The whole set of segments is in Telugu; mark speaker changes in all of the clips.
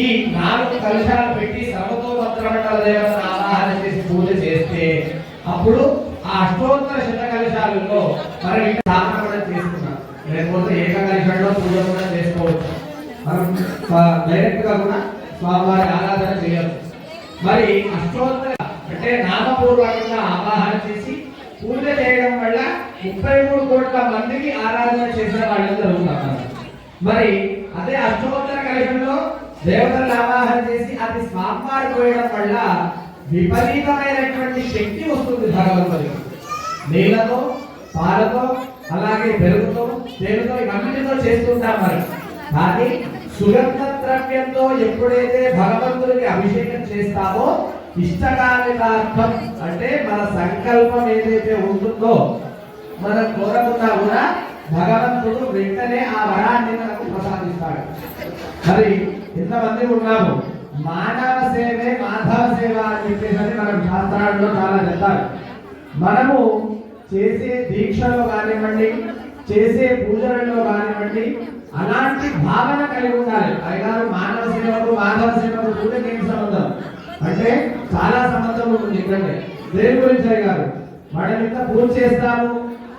Speaker 1: ఈ 4 కలశాలు పెట్టి సర్వతోభద్రమండల దేవతను ఆవాహన చేసి పూజ చేస్తే అప్పుడు ఆ అష్టోత్తర శత కలశాలలో మనం స్థాపన కూడా చేసుకున్నాం. లేకపోతే ఏక కలశంలో పూజ కూడా చేసుకోవచ్చు. మనం డైరెక్ట్ గా కూడా స్వామివారి ఆరాధన చేయవచ్చు. మరి అష్టోత్తర అంటే నామపూర్వకంగా ఆవాహన చేసి పూజ చేయడం వల్ల 33 కోట్ల మందికి ఆరాధన చేసిన వాళ్ళందరూ ఉన్నారు. మరి అదే అష్టోత్తర కలశంలో దేవతలను ఆవాహన చేసి అది స్వామివారి పోయడం వల్ల విపరీతమైనటువంటి శక్తి వస్తుంది భగవంతుడికి. నీళ్ళతో, పాలతో, అలాగే పెరుగుతో, తేనెతో ఇవన్నిటితో చేస్తుంటాం. మరి కానీ సుగంధ ద్రవ్యంతో ఎప్పుడైతే భగవంతుడికి అభిషేకం చేస్తామో ఇష్టకామికార్థం అంటే మన సంకల్పం ఏదైతే ఉంటుందో మనం కోరకున్నా కూడా భగవంతుడు వెంటనే ఆ వరాన్ని మనకు ప్రసాదిస్తాడు. మరి ఎంతమంది ఉన్నాము మానవ సేవే మాధవ సేవ అని చెప్పేసి మనం శాస్త్రాల్లో చాలా చెప్తారు. మనము చేసే దీక్షలో కానివ్వండి, చేసే పూజలలో కానివ్వండి అలాంటి భావన కలిగి ఉండాలి. అయ్యారు మానవ సేవకు మాధవ సేవకు పూజకి ఏం సంబంధం అంటే చాలా సంబంధం ఉంటుంది. ఇక్కడే దేని గురించి అయ్యారు మనం ఇంత పూజ చేస్తాము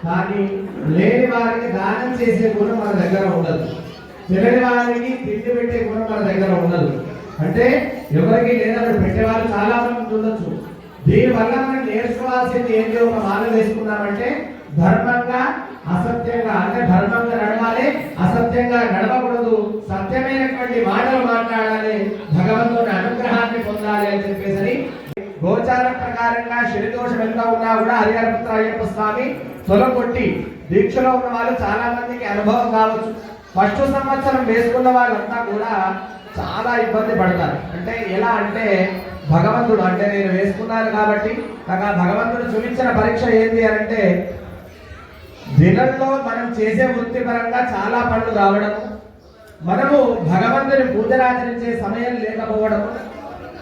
Speaker 1: కానీ లేని వారికి దానం చేసే గుణం మన దగ్గర ఉండదు. తెలియని వారికి తిండి పెట్టే గుణం మన దగ్గర ఉండదు. అంటే ఎవరికి లేదని పెట్టేవాళ్ళు చాలా మంది ఉండొచ్చు. దీనివల్ల మనం నేర్చుకోవాల్సింది ఏంటి? ఒక మాల వేసుకున్నామంటే ధర్మంగా అసత్యంగా అంటే ధర్మంగా నడవాలి, అసత్యంగా నడవకూడదు, సత్యమైనటువంటి మాటలు మాట్లాడాలి, భగవంతుని అనుగ్రహాన్ని పొందాలి అని చెప్పేసి గోచార ప్రకారంగా శనిదోషం ఎంత ఉన్నా కూడా హరిహరపుత్ర అయ్యప్ప స్వామి తొలగొట్టి దీక్షలో ఉన్న వాళ్ళు చాలా మందికి అనుభవం కావచ్చు. ఫస్ట్ సంవత్సరం వేసుకున్న వాళ్ళంతా కూడా చాలా ఇబ్బంది పడతారు. అంటే ఎలా అంటే భగవంతుడు అంటే నేను వేసుకున్నాను కాబట్టి నాకు ఆ భగవంతుడు చూపించిన పరీక్ష ఏంటి అంటే దినంలో మనం చేసే వృత్తిపరంగా చాలా పనులు రావడము, మనము భగవంతుని పూజనాచరించే సమయం లేకపోవడము,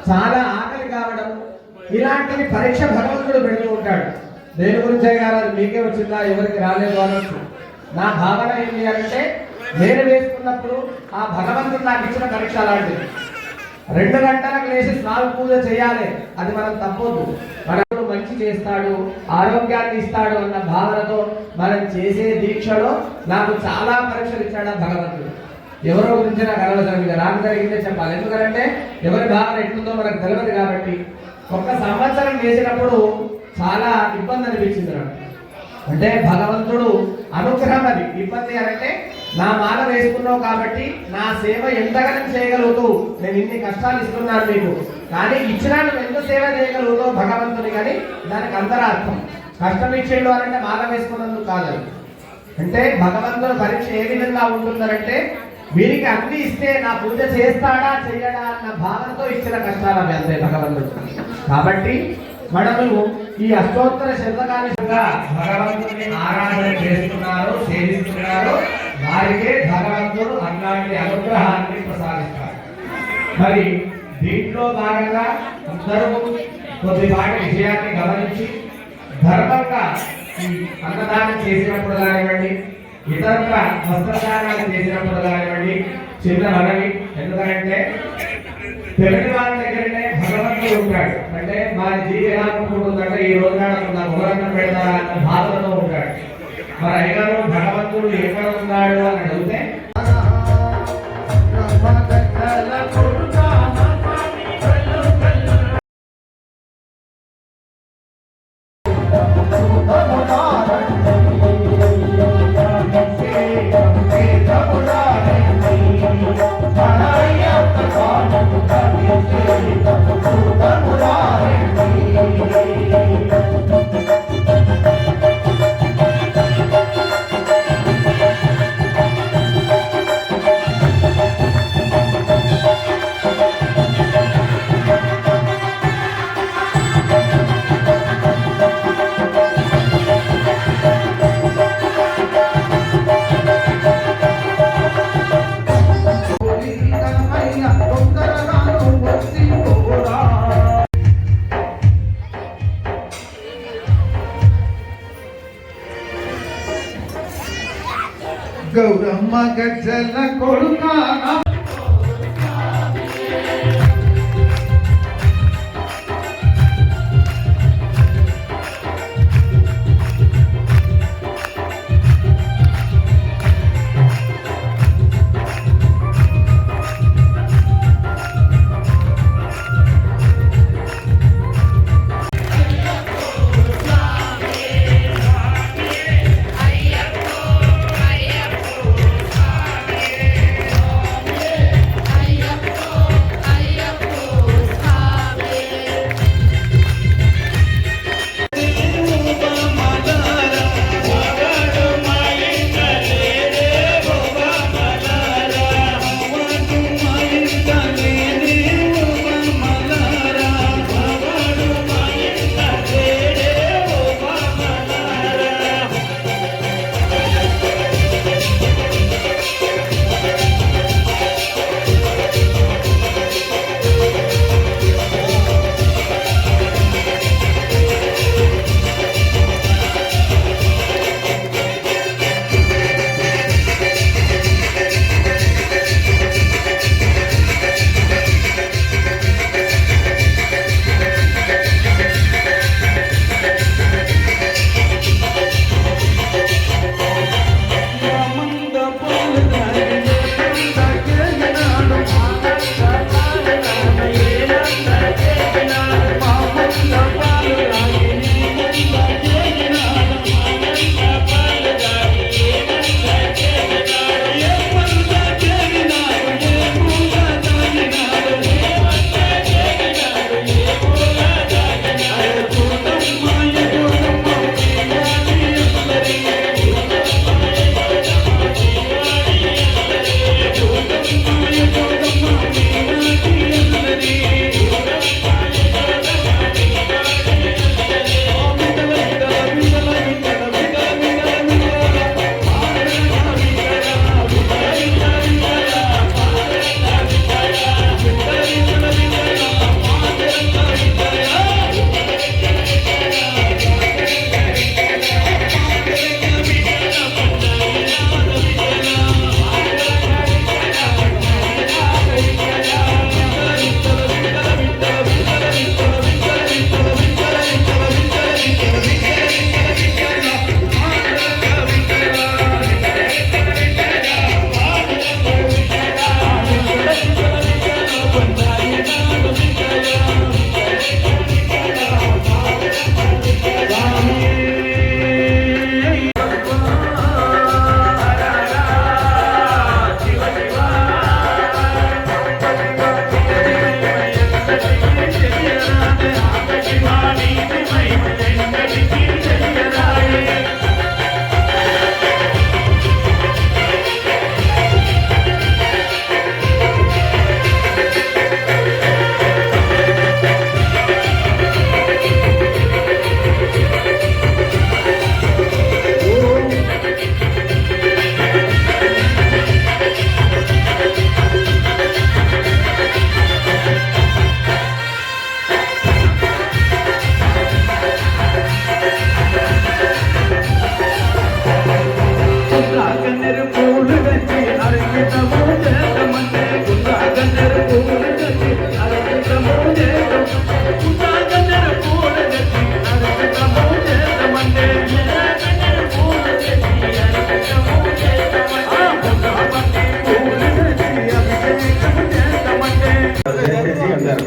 Speaker 1: చాలా ఆకలి కావడము, ఇలాంటివి పరీక్ష భగవంతుడు పెడుతూ ఉంటాడు. దేని గురించే కాదు మీకే వచ్చిందా ఎవరికి రాలేదు అనొచ్చు. నా భావన ఏంటి అంటే నేను వేసుకున్నప్పుడు ఆ భగవంతుడు నాకు ఇచ్చిన పరీక్ష అలాంటిది. 2 గంటలకు లేచి స్నాన పూజ చేయాలి, అది మనం తప్పొద్దు. మనకు మంచి చేస్తాడు, ఆరోగ్యాన్ని ఇస్తాడు అన్న భావనతో మనం చేసే దీక్షలో నాకు చాలా పరీక్షలు ఇచ్చాడు భగవంతుడు. ఎవరో గురించి నాకు అనవసరం, నాకు జరిగిందే చెప్పాలి. ఎందుకంటే ఎవరి భావన ఎట్లుందో మనకు తెలియదు కాబట్టి. 1 సంవత్సరం చేసినప్పుడు చాలా ఇబ్బంది అనిపించింది నాకు. అంటే భగవంతుడు అనుగ్రహం, అది ఇబ్బంది అంటే నా మాల వేసుకున్నావు కాబట్టి నా సేవ ఎంతగానో చేయగలుగుతూ నేను ఇన్ని కష్టాలు ఇస్తున్నాను మీకు, కానీ ఇచ్చినా నువ్వు ఎంత సేవ చేయగలుగుతావు భగవంతుని, కానీ దానికి అంతరార్థం కష్టం ఇచ్చేళ్ళు అంటే మాల వేసుకున్నందుకు కాదు. అంటే భగవంతుని పరీక్ష ఏ విధంగా ఉంటుందంటే వీరికి అన్ని ఇస్తే నా పూజ చేస్తాడా చెయ్యడా అన్న భావనతో ఇచ్చిన కష్టాలు అవి అంతే భగవంతుడు. కాబట్టి మనము ఈ అష్టోత్తర శతకాలుగా భగవంతుని ఆరాధన చేస్తున్నారు, సేవిస్తున్నారు, వారికే భగవంతుడు అట్లాంటి అనుగ్రహాన్ని ప్రసాదిస్తారు. మరి దీంట్లో భాగంగా అందరూ కొద్దిపాటి విషయాన్ని గమనించి ధర్మంగా ఈ అన్నదానం చేసినప్పుడు కానివ్వండి, ఇతర వస్త్రదానాలు చేసినప్పుడు కానివ్వండి చిన్న మనవి. ఎందుకంటే తెలియని వాళ్ళ దగ్గరనే భగవంతుడు ఉంటాడు. అంటే మా జీవి ఎలా ఉంటుందంటే ఈ రోజు నాడు నాకు ఒకరన్నం పెడతారా అన్న భావనలో ఉంటాడు. మరి అయ్యగారు భగవంతుడు ఎక్కడ ఉన్నాడు అని అడిగితే
Speaker 2: గౌరమ్మ గజ్జల కొడుకా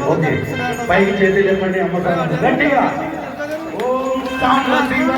Speaker 2: ఓకే పైకి చేతి చెప్పండి అమ్మకాలు గట్టిగా ఓం సాంబ శివ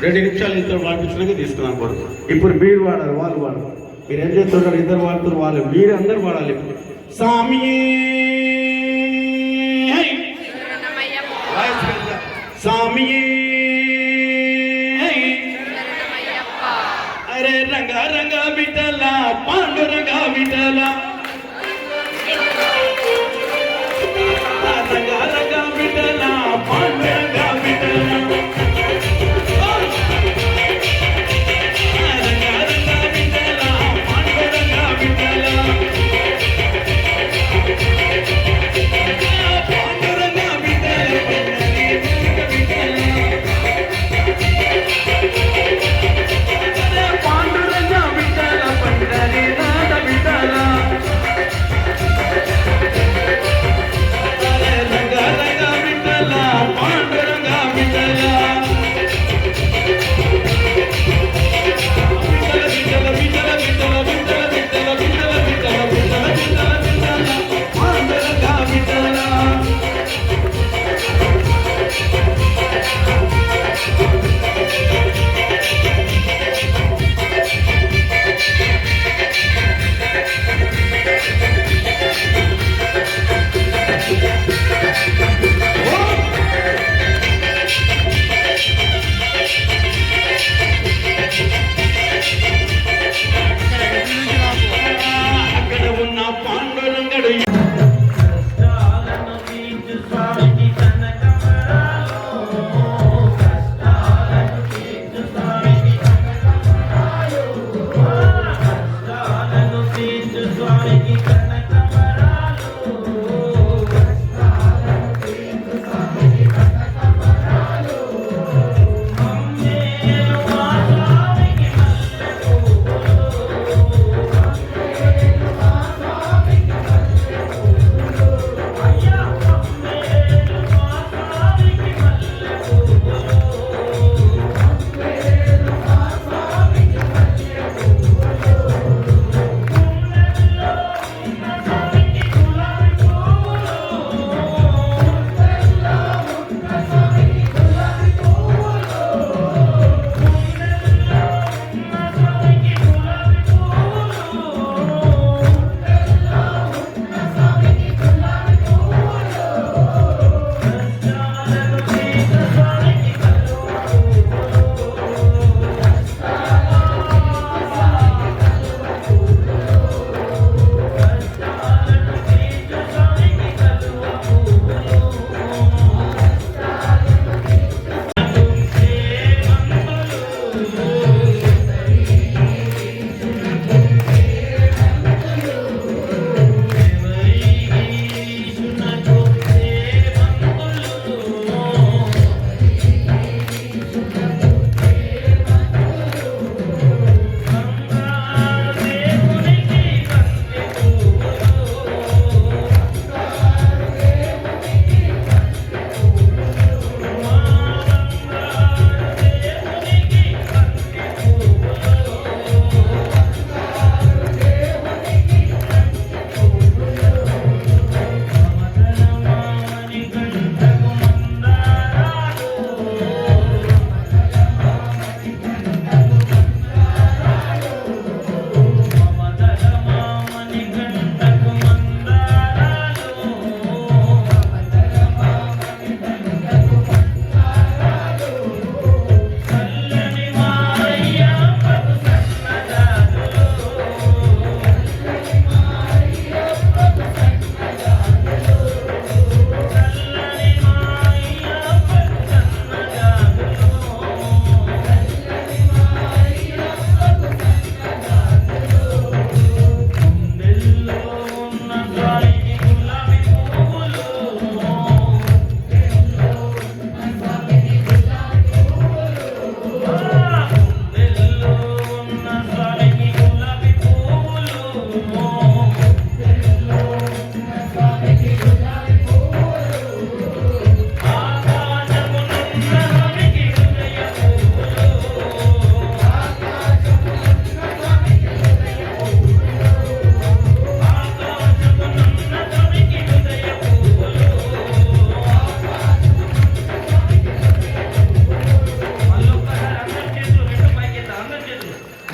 Speaker 2: రెండు నిమిషాలు ఇద్దరు వాడిపించడానికి తీసుకున్నాను కొడుకు. ఇప్పుడు మీరు వాడాలి, వాళ్ళు వాడాలి. మీరు ఏం చేస్తున్నారు? ఇద్దరు వాడుతున్నారు, వాళ్ళు మీరు అందరు వాడాలి. ఇప్పుడు సామి సామి అరే రంగా రంగా విఠల పాండురంగా విఠల రంగా రంగా విఠల పాండురంగా విఠల పాండురంగా విఠల పండరి నాద విఠల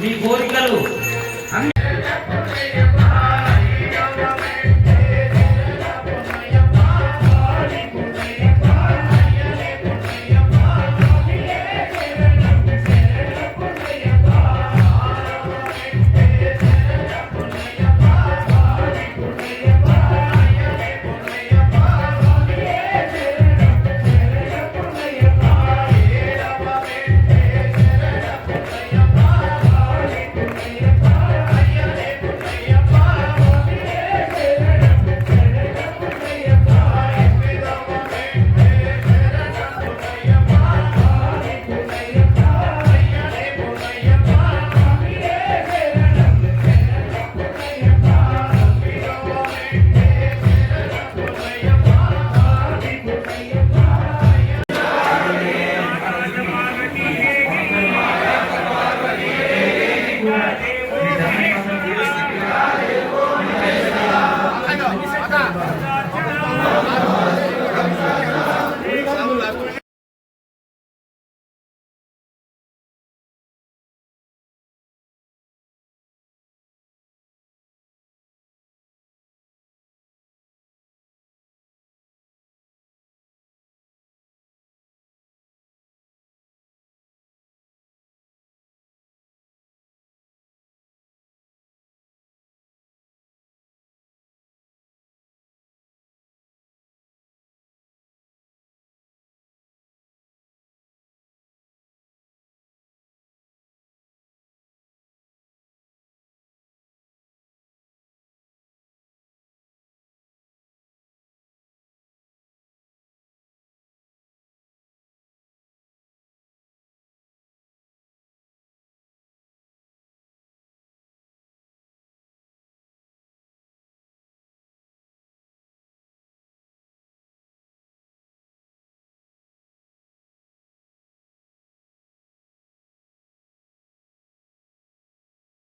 Speaker 3: మీ కోరికలు